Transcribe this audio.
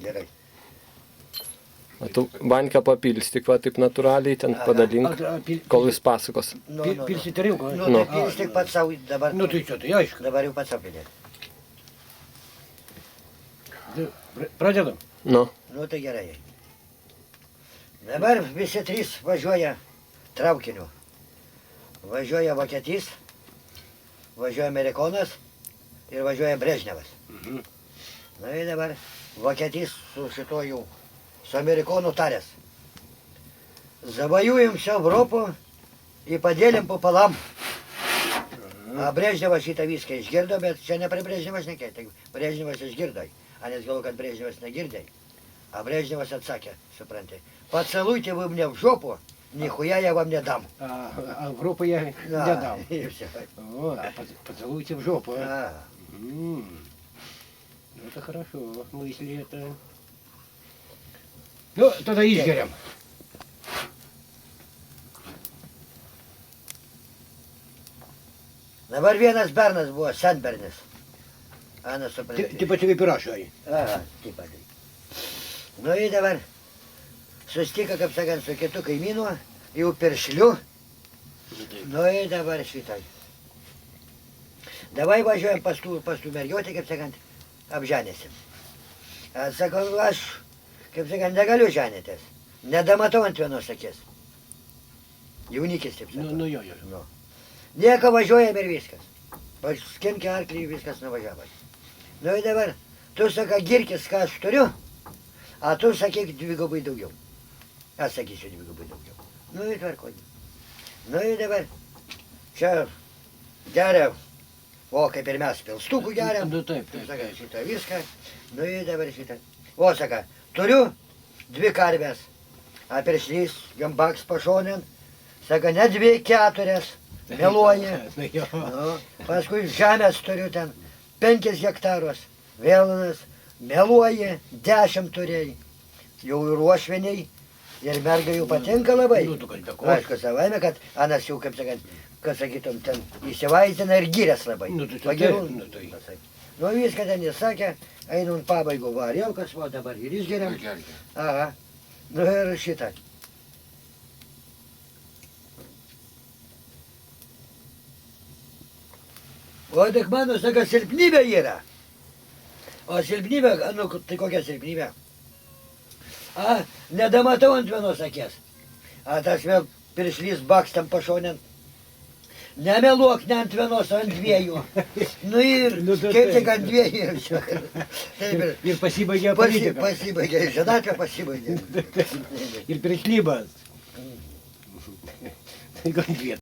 Gerai. O tu bankę papilstyk, va taip natūraliai ten padalink, kol jis pasakos. Pilsit rinko? Nu, tai pilstyk pats savo dabar. Nu, tai čia, tai aišku. Dabar jau pats savo pridėk. Pradedam. Nu, Nu, tai gerai. Dabar visi trys važiuoja traukiniu. Važiuoja Vokietys, važiuoja Amerikonas ir važiuoja Brežnevas. Na ir dabar Vokietys su šito jau, su Amerikonu tarės. Завоюем всю Европу и поделим пополам. A Brežnevas šitą viską išgirdo, bet čia ne prie Brežnevas nekei, tai Brežnevas išgirdai. A nes galvoju, kad Brežnevas negirdai. A Brežnevas atsakė, suprantai, поцелуйте вы мне в жопу, нихуя я вам не дам. А в жопу я не дам. И все. О, поцелуйте в жопу. А, Ну, это хорошо, мысли это. Ну, тогда изгорем. dabar vienas bernas buvo, senbernis. Ana suprantai. Tipo тебе pirašai. Aha, taip pat. Nu ir dabar susitiko, kaip sakant, su kitu kaimynu, jau piršliu. Nu ir dabar šitai. Davai važiuojam pas tų mergiotį, kaip sakant, apženėsim. Sakau, aš, kaip sakant, negaliu ženytis. Nedamatau ant vienos akės. Jaunikis, taip sakant. Nu, jo. Nu. Nieko važiuojam ir viskas. Paskimkė arklį, viskas nuvažiavo. Nu ir dabar, tu saka, girkis, ką aš turiu, a tu sakyk dvigubai daugiau. Aš sakysiu dvigubai daugiau. Nu ir tvarkoj. Nu ir dabar, čia geriau. O, kaip ir mes pilstukų geriam. Nu, taip. Saka, šitą viską. Nu ir dabar šitą. O, saka, turiu 2 karvės. A piršlys, gambaks pašonėn. Saka, ne 2, 4. Meluoja. Nu, paskui žemės turiu ten 5 hektarus. Vėlanas. Meluoja. 10 turėjai. Jau ir uošveniai. Ir mergai jau patinka labai. Nu, tu kalbėk. Aišku, savaime, kad anas jau, kaip sakant, kas sakytum, ten įsivaizdina ir gyrės labai. Nu, tai Pagirų. nu, tai. Nu, viską ten jis sakė, einu ant pabaigų variaukas, o dabar ir išgeriam. Aha. Nu ir šitą. O tik mano, saka, silpnybė yra. O silpnybė, nu, tai kokia silpnybė? A, nedamatau ant vienos akės. A, tas vėl piršlys bakstam pašonėn. Nemeluok ne ant vienos, o ant 2. Nu ir, Nu, tai kaip taip. tik ant 2. Taip ir. Ir pasibaigė politika. Pasibaigė, žinatė pasibaigė. Ir priešlybas. Tai gal 2.